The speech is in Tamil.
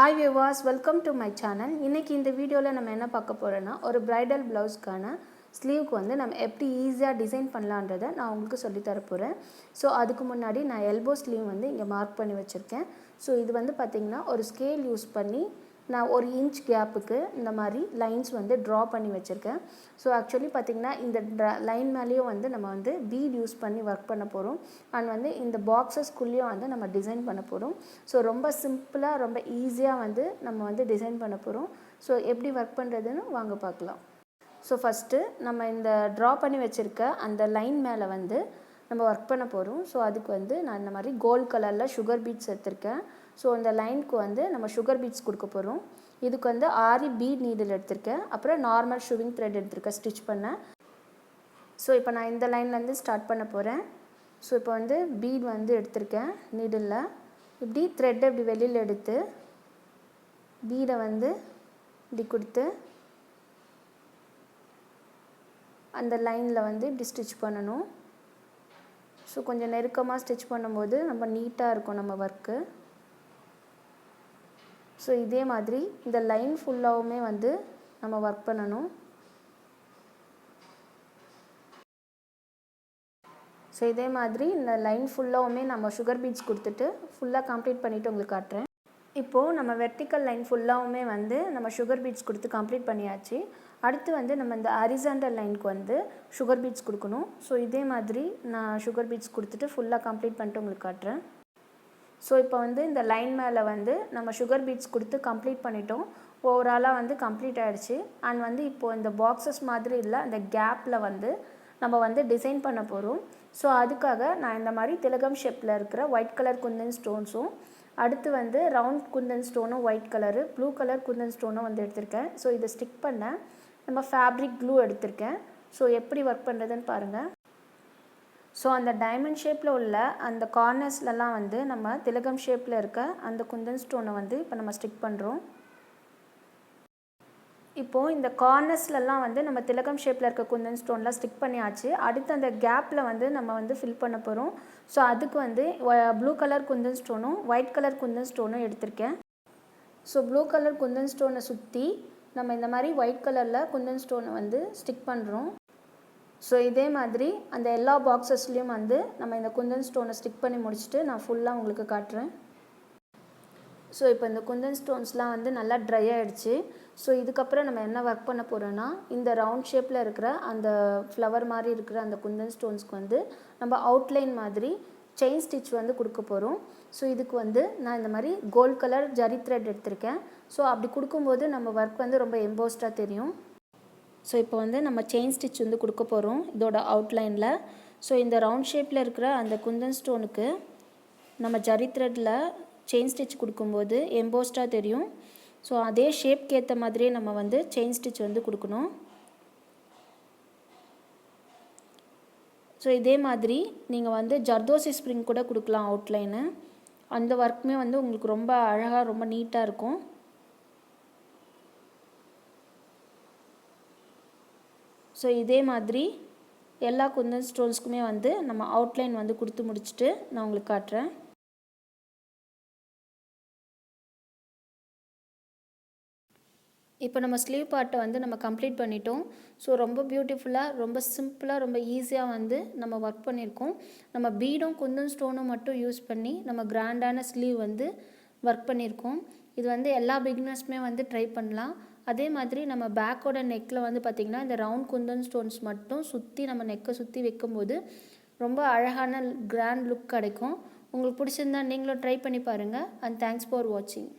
Hi viewers, welcome to my channel. இன்னைக்கு இந்த வீடியோல நம்ம என்ன பார்க்க போறோம்னா ஒரு bridal blouseக்கான ஸ்லீவ்க்கு வந்து நம்ம எப்படி ஈஸியா டிசைன் பண்ணலாம்ன்றதை நான் உங்களுக்கு சொல்லி தர போறேன். சோ அதுக்கு முன்னாடி நான் elbow sleeve வந்து இங்க மார்க் பண்ணி வச்சிருக்கேன். சோ இது வந்து பாத்தீங்கன்னா ஒரு ஸ்கேல் யூஸ் பண்ணி நான் 1 இன்ச் கேப்புக்கு இந்த மாதிரி லைன்ஸ் வந்து டிரா பண்ணி வச்சிருக்கேன். சோ एक्चुअली பாத்தீங்கன்னா இந்த லைன் மேலயும் வந்து நம்ம வந்து bead யூஸ் பண்ணி வர்க் பண்ண போறோம். and வந்து இந்த boxes குள்ளேயும் வந்து நம்ம டிசைன் பண்ண போறோம். சோ ரொம்ப சிம்பிளா ரொம்ப ஈஸியா வந்து நம்ம வந்து டிசைன் பண்ண போறோம். சோ எப்படி வர்க் பண்றதுன்னு வாங்க பார்க்கலாம். சோ ஃபர்ஸ்ட் நம்ம இந்த டிரா பண்ணி வச்சிருக்க அந்த லைன் மேல வந்து நம்ம வர்க் பண்ண போறோம். சோ அதுக்கு வந்து நான் இந்த மாதிரி கோல்ட் கலர்ல sugar beads எடுத்துர்க்கேன். சோ இந்த லைனுக்கு வந்து நம்ம sugar beads கொடுக்க போறோம். இதுக்கு வந்து ஆரி bead needle எடுத்துர்க்கேன். அப்புறம் நார்மல் sewing thread எடுத்துர்க்கேன் ஸ்டிட்ச் பண்ண. சோ இப்போ நான் இந்த லைன்ல இருந்து ஸ்டார்ட் பண்ண போறேன். சோ இப்போ வந்து bead வந்து எடுத்துர்க்கேன் needleல. இப்படி thread இப்படி வெளியில எடுத்து bead வந்து இப்படி கொடுத்து அந்த லைன்ல வந்து இப்படி ஸ்டிட்ச் பண்ணனும். சோ கொஞ்சம் நெருக்கமா ஸ்டிட்ச் பண்ணும்போது ரொம்ப நீட்டா இருக்கும் நம்ம வர்க். சோ இதே மாதிரி இந்த லைன் ஃபுல்லாவுமே வந்து நம்ம வர்க் பண்ணனும். சோ இதே மாதிரி இந்த லைன் ஃபுல்லாவுமே நம்ம sugar beads கொடுத்துட்டு ஃபுல்லா கம்ப்ளீட் பண்ணிட்டு உங்களுக்கு காட்றேன். இப்போ நம்ம வெர்டிகல் லைன் ஃபுல்லாவுமே வந்து நம்ம sugar beads கொடுத்து கம்ப்ளீட் பண்ணியாச்சு. அடுத்து வந்து நம்ம இந்த horizontal லைனுக்கு வந்து sugar beads கொடுக்கணும். சோ இதே மாதிரி நான் sugar beads கொடுத்துட்டு ஃபுல்லா கம்ப்ளீட் பண்ணிட்டு உங்களுக்கு காட்றேன். சோ இப்போ வந்து இந்த லைன் மேல வந்து நம்ம sugar beads கொடுத்து கம்ப்ளீட் பண்ணிட்டோம். ஓவராலா வந்து கம்ப்ளீட் ஆயிடுச்சு. and வந்து இப்போ இந்த பாக்ஸஸ் மாதிரி இல்ல அந்த கேப்ல வந்து நம்ம வந்து டிசைன் பண்ண போறோம். சோ அதுக்காக நான் இந்த மாதிரி திலகம் ஷேப்ல இருக்கிற ஒயிட் கலர் குந்தன் ஸ்டோன்ஸும் அடுத்து வந்து ரவுண்ட் குந்தன் ஸ்டோனும் white colour blue colour kundan ஸ்டோனும் வந்து எடுத்துர்க்கேன். சோ இத ஸ்டிக் பண்ண நம்ம ஃபேப்ரிக் க்ளூ எடுத்துர்க்கேன். சோ எப்படி வர்க் பண்றதுன்னு பாருங்க. சோ அந்த டைமண்ட் ஷேப்ல உள்ள அந்த கார்னர்ஸ்லலாம் வந்து நம்ம திலகம் ஷேப்ல இருக்க அந்த குந்தன் ஸ்டோனை வந்து இப்போ நம்ம ஸ்டிக் பண்றோம். இப்போ இந்த கார்னர்ஸ்லலாம் வந்து நம்ம திலகம் ஷேப்ல இருக்க குந்தன் ஸ்டோன்ல ஸ்டிக் பண்ணியாச்சு. அடுத்து அந்த கேப்ல வந்து நம்ம வந்து ஃபில் பண்ண போறோம். சோ அதுக்கு வந்து ப்ளூ கலர் குந்தன் ஸ்டோனும் ஒயிட் கலர் குந்தன் ஸ்டோனும் எடுத்துர்க்கேன். சோ ப்ளூ கலர் குந்தன் ஸ்டோனை சுத்தி நம்ம இந்த மாதிரி ஒயிட் கலர்ல குந்தன் ஸ்டோனை வந்து ஸ்டிக் பண்றோம். சோ இதே மாதிரி அந்த எல்லா பாக்ஸஸ்லயும் வந்து நம்ம இந்த குந்தன் ஸ்டோனை ஸ்டிக் பண்ணி முடிச்சிட்டு நான் ஃபுல்லா உங்களுக்கு காட்றேன். சோ இப்போ இந்த குந்தன் ஸ்டோன்ஸ்லாம் வந்து நல்லா ட்ரை ஆயிடுச்சு. சோ இதுக்கு அப்புறம் நம்ம என்ன வர்க் பண்ண போறோம்னா இந்த ரவுண்ட் ஷேப்ல இருக்கிற அந்த ஃப்ளவர் மாதிரி இருக்கிற அந்த குந்தன் ஸ்டோன்ஸ்க்கு வந்து நம்ம அவுட்லைன் மாதிரி செயின் ஸ்டிட்ச் வந்து கொடுக்க போறோம். சோ இதுக்கு வந்து நான் இந்த மாதிரி கோல்ட் கலர் ஜரி த்ரெட் எடுத்துர்க்கேன். சோ அப்படி கொடுக்கும்போது நம்ம வர்க் வந்து ரொம்ப எம்போஸ்டா தெரியும். சோ இப்போ வந்து நம்ம செயின் ஸ்டிட்ச் வந்து கொடுக்க போறோம் இதோட அவுட்லைன்ல. சோ இந்த ரவுண்ட் ஷேப்ல இருக்கிற அந்த குந்தன் ஸ்டோனுக்கு நம்ம ஜரி த்ரெட்ல செயின் ஸ்டிட்ச் கொடுக்கும்போது எம்போஸ்டா தெரியும். சோ அதே ஷேப்க்கு ஏத்த மாதிரியே நம்ம வந்து செயின் ஸ்டிட்ச் வந்து கொடுக்கணும். சோ இதே மாதிரி நீங்க வந்து ஜர்தோசி ஸ்ப்ரிங் கூட கொடுக்கலாம் அவுட்லைன். அந்த வர்க்குமே வந்து உங்களுக்கு ரொம்ப அழகா ரொம்ப நீட்டா இருக்கும். சோ இதே மாதிரி எல்லா குந்தன் ஸ்டோன்ஸ்க்குமே வந்து நம்ம அவுட்லைன் வந்து கொடுத்து முடிச்சிட்டு நான் உங்களுக்கு காட்றேன். இப்போ நம்ம ஸ்லீவ் பார்ட்டை வந்து நம்ம கம்ப்ளீட் பண்ணிட்டோம். ஸோ ரொம்ப பியூட்டிஃபுல்லாக ரொம்ப சிம்பிளாக ரொம்ப ஈஸியாக வந்து நம்ம ஒர்க் பண்ணியிருக்கோம். நம்ம பீடும் குந்தன் ஸ்டோனும் மட்டும் யூஸ் பண்ணி நம்ம கிராண்டான ஸ்லீவ் வந்து ஒர்க் பண்ணியிருக்கோம். இது வந்து எல்லா பிகினர்ஸுமே வந்து ட்ரை பண்ணலாம். அதே மாதிரி நம்ம பேக்கோட நெக்கில் வந்து பார்த்திங்கன்னா இந்த ரவுண்ட் குந்தன் ஸ்டோன்ஸ் மட்டும் சுற்றி நம்ம நெக்கை சுற்றி வைக்கும்போது ரொம்ப அழகான கிராண்ட் லுக் கிடைக்கும். உங்களுக்கு பிடிச்சிருந்தா நீங்களும் ட்ரை பண்ணி பாருங்கள். அண்ட் தேங்க்ஸ் ஃபார் வாட்சிங்.